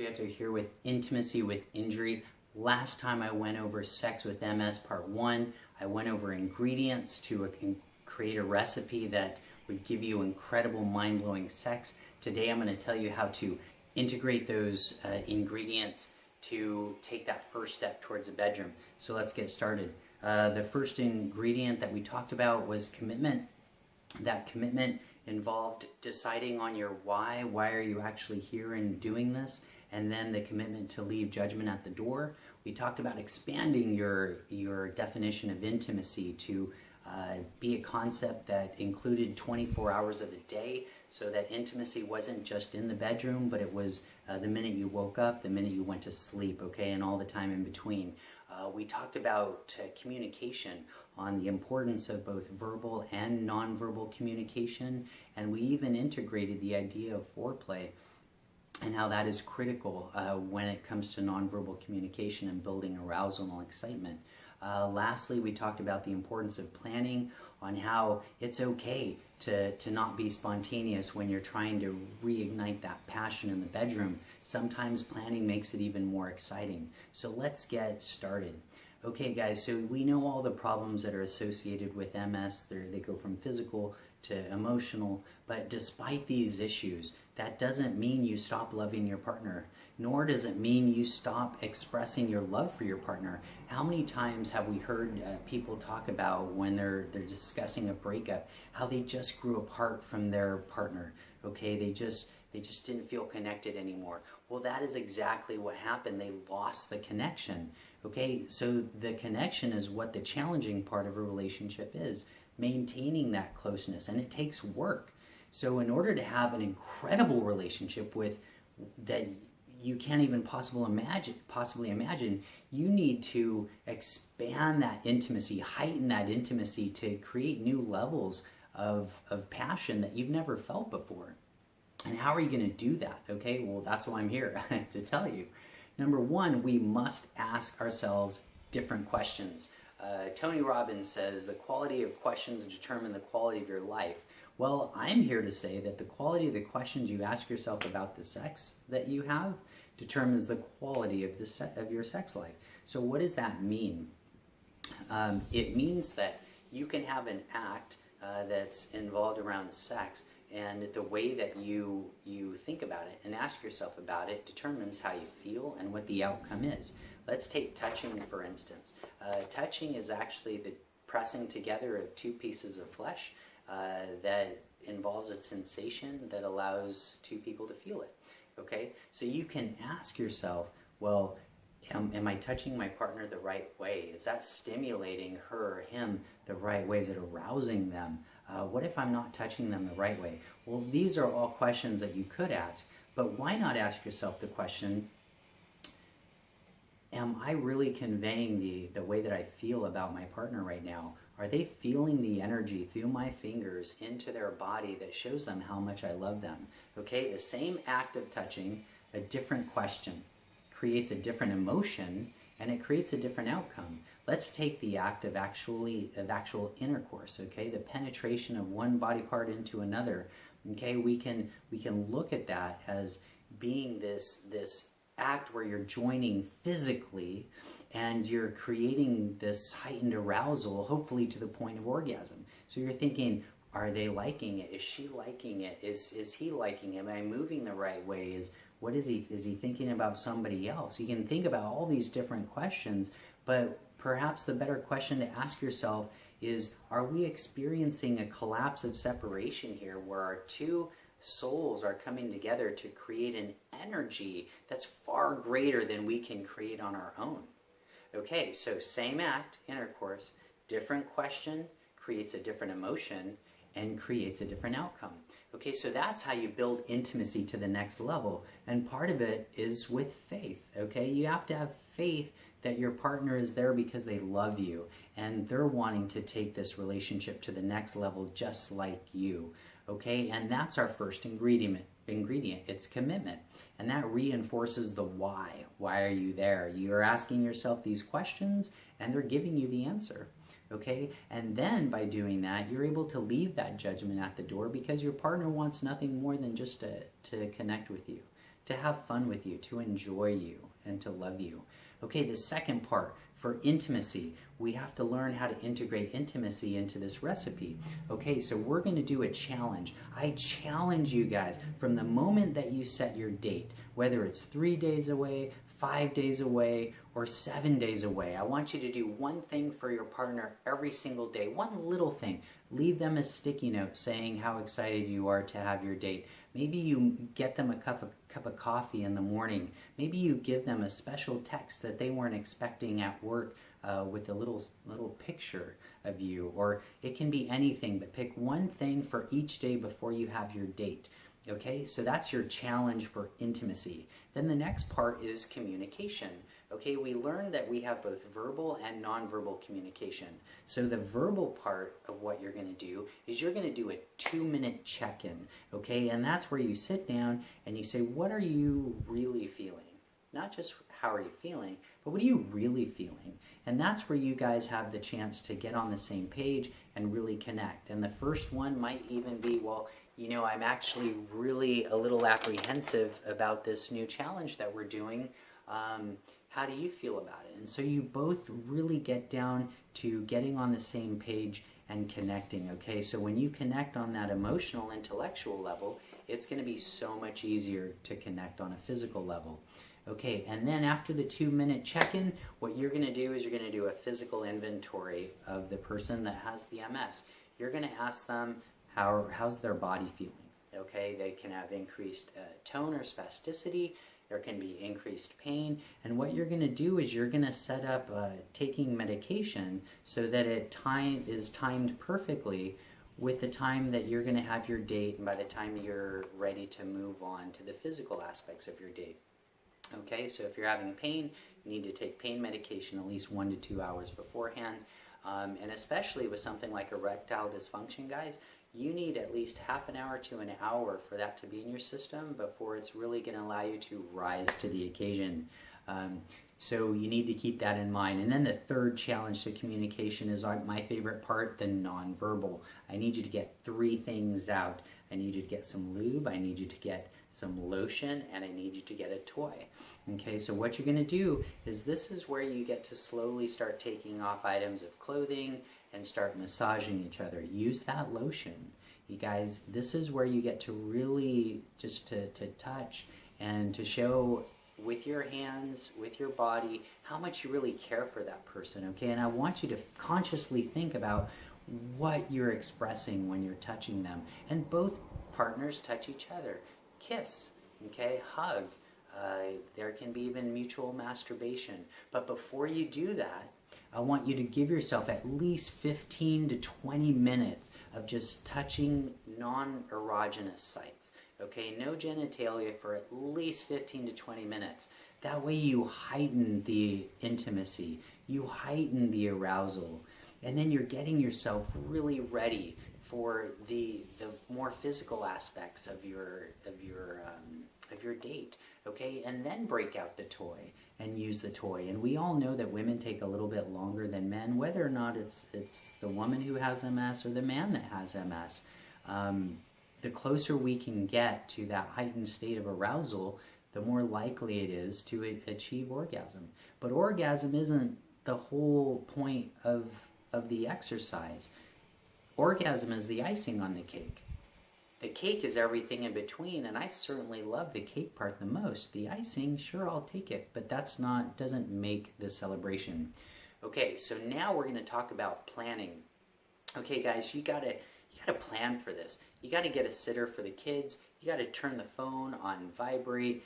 Prieto here with Intimacy with Injury. Last time I went over Sex with MS Part 1. I went over ingredients to create a recipe that would give you incredible mind-blowing sex. Today I'm going to tell you how to integrate those ingredients to take that first step towards a bedroom. So let's get started. The first ingredient that we talked about was commitment. That commitment involved deciding on your why. Why are you actually here and doing this? And then the commitment to leave judgment at the door. We talked about expanding your definition of intimacy to be a concept that included 24 hours of the day, so that intimacy wasn't just in the bedroom, but it was the minute you woke up, the minute you went to sleep, okay, and all the time in between. We talked about communication, on the importance of both verbal and nonverbal communication, and we even integrated the idea of foreplay and how that is critical when it comes to nonverbal communication and building arousal and excitement. Lastly, we talked about the importance of planning, on how it's okay to not be spontaneous when you're trying to reignite that passion in the bedroom. Sometimes planning makes it even more exciting. So let's get started. Okay guys, so we know all the problems that are associated with MS. They go from physical to emotional, but despite these issues, that doesn't mean you stop loving your partner, nor does it mean you stop expressing your love for your partner. How many times have we heard people talk about when they're discussing a breakup, how they just grew apart from their partner, okay? They just didn't feel connected anymore. Well, that is exactly what happened. They lost the connection, okay? So the connection is what the challenging part of a relationship is, maintaining that closeness, and it takes work. So in order to have an incredible relationship with that you can't even possibly imagine, you need to expand that intimacy, heighten that intimacy to create new levels of passion that you've never felt before. And how are you going to do that? Okay, well, that's why I'm here to tell you. Number one, we must ask ourselves different questions. Tony Robbins says the quality of questions determine the quality of your life. Well, I'm here to say that the quality of the questions you ask yourself about the sex that you have determines the quality of your sex life. So what does that mean? It means that you can have an act that's involved around sex, and the way that you think about it and ask yourself about it determines how you feel and what the outcome is. Let's take touching, for instance. Touching is actually the pressing together of two pieces of flesh that involves a sensation that allows two people to feel it. Okay, so you can ask yourself, well, am I touching my partner the right way? Is that stimulating her or him the right way? Is it arousing them? What if I'm not touching them the right way? Well, these are all questions that you could ask, but why not ask yourself the question, am I really conveying the way that I feel about my partner right now? Are they feeling the energy through my fingers into their body that shows them how much I love them? Okay, the same act of touching, a different question, creates a different emotion, and it creates a different outcome. Let's take the act of actual intercourse, okay? The penetration of one body part into another. Okay, we can look at that as being this act where you're joining physically and you're creating this heightened arousal, hopefully to the point of orgasm. So you're thinking, are they liking it? Is she liking it? Is he liking it? Am I moving the right way? Is he thinking about somebody else? You can think about all these different questions, but perhaps the better question to ask yourself is, are we experiencing a collapse of separation here, where our two souls are coming together to create an energy that's far greater than we can create on our own? Okay, so same act, intercourse, different question creates a different emotion and creates a different outcome. Okay, so that's how you build intimacy to the next level. And part of it is with faith, okay? You have to have faith that your partner is there because they love you and they're wanting to take this relationship to the next level just like you, okay? And that's our first ingredient. It's commitment. And that reinforces the why. Why are you there? You're asking yourself these questions and they're giving you the answer. Okay, and then by doing that, you're able to leave that judgment at the door, because your partner wants nothing more than just to connect with you, to have fun with you, to enjoy you, and to love you. Okay, the second part, for intimacy, we have to learn how to integrate intimacy into this recipe. Okay, so we're going to do a challenge. I challenge you guys from the moment that you set your date, whether it's 3 days away, 5 days away, or 7 days away. I want you to do one thing for your partner every single day, one little thing. Leave them a sticky note saying how excited you are to have your date. Maybe you get them a cup of coffee in the morning. Maybe you give them a special text that they weren't expecting at work with a little picture of you. Or it can be anything, but pick one thing for each day before you have your date. Okay, so that's your challenge for intimacy. Then the next part is communication. Okay, we learned that we have both verbal and nonverbal communication. So the verbal part of what you're going to do is you're going to do a 2-minute check-in. Okay, and that's where you sit down and you say, what are you really feeling? Not just how are you feeling, but what are you really feeling? And that's where you guys have the chance to get on the same page and really connect. And the first one might even be, well, you know, I'm actually really a little apprehensive about this new challenge that we're doing. How do you feel about it? And so you both really get down to getting on the same page and connecting, okay? So when you connect on that emotional, intellectual level, it's going to be so much easier to connect on a physical level. Okay, and then after the 2-minute check-in, what you're going to do is you're going to do a physical inventory of the person that has the MS. You're going to ask them, how's their body feeling? Okay, they can have increased tone or spasticity. There can be increased pain, and what you're going to do is you're going to set up taking medication so that it is timed perfectly with the time that you're going to have your date and by the time you're ready to move on to the physical aspects of your date. Okay, so if you're having pain, you need to take pain medication at least 1 to 2 hours beforehand, and especially with something like erectile dysfunction, guys, you need at least half an hour to an hour for that to be in your system before it's really going to allow you to rise to the occasion. So you need to keep that in mind. And then the third challenge to communication is my favorite part, the nonverbal. I need you to get 3 things out. I need you to get some lube, I need you to get some lotion, and I need you to get a toy. Okay, so what you're going to do is this is where you get to slowly start taking off items of clothing and start massaging each other. Use that lotion. You guys, this is where you get to really just to touch and to show with your hands, with your body, how much you really care for that person, okay? And I want you to consciously think about what you're expressing when you're touching them. And both partners touch each other. Kiss, okay? Hug. There can be even mutual masturbation. But before you do that, I want you to give yourself at least 15 to 20 minutes of just touching non-erogenous sites. Okay, no genitalia for at least 15 to 20 minutes. That way you heighten the intimacy, you heighten the arousal, and then you're getting yourself really ready for the more physical aspects of your date. Okay, and then break out the toy and use the toy. And we all know that women take a little bit longer than men, whether or not it's the woman who has MS or the man that has MS. The closer we can get to that heightened state of arousal, the more likely it is to achieve orgasm. But orgasm isn't the whole point of the exercise. Orgasm is the icing on the cake. The cake is everything in between, and I certainly love the cake part the most. The icing, sure, I'll take it, but doesn't make the celebration. Okay, so now we're going to talk about planning. Okay, guys, you gotta plan for this. You gotta get a sitter for the kids. You gotta turn the phone on vibrate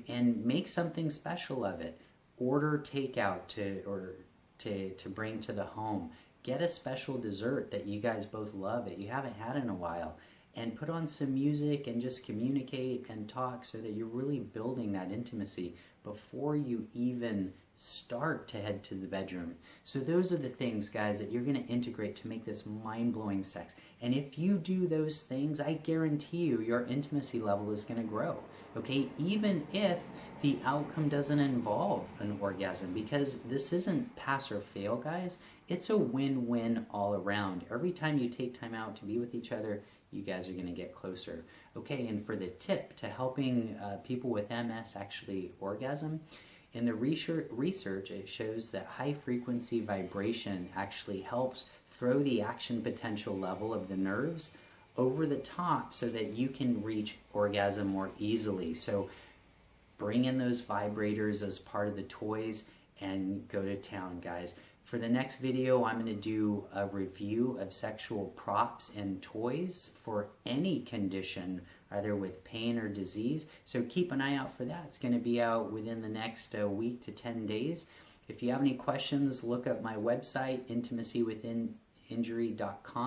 and make something special of it. Order takeout to bring to the home. Get a special dessert that you guys both love that you haven't had in a while. And put on some music and just communicate and talk so that you're really building that intimacy before you even start to head to the bedroom. So those are the things, guys, that you're going to integrate to make this mind-blowing sex. And if you do those things, I guarantee you your intimacy level is going to grow. Okay, even if the outcome doesn't involve an orgasm, because this isn't pass or fail, guys. It's a win-win all around. Every time you take time out to be with each other, you guys are going to get closer. Okay, and for the tip to helping people with MS actually orgasm, in the research it shows that high frequency vibration actually helps throw the action potential level of the nerves over the top so that you can reach orgasm more easily. So bring in those vibrators as part of the toys and go to town, guys. For the next video, I'm going to do a review of sexual props and toys for any condition, either with pain or disease. So keep an eye out for that. It's going to be out within the next week to 10 days. If you have any questions, look up my website, intimacywithininjury.com.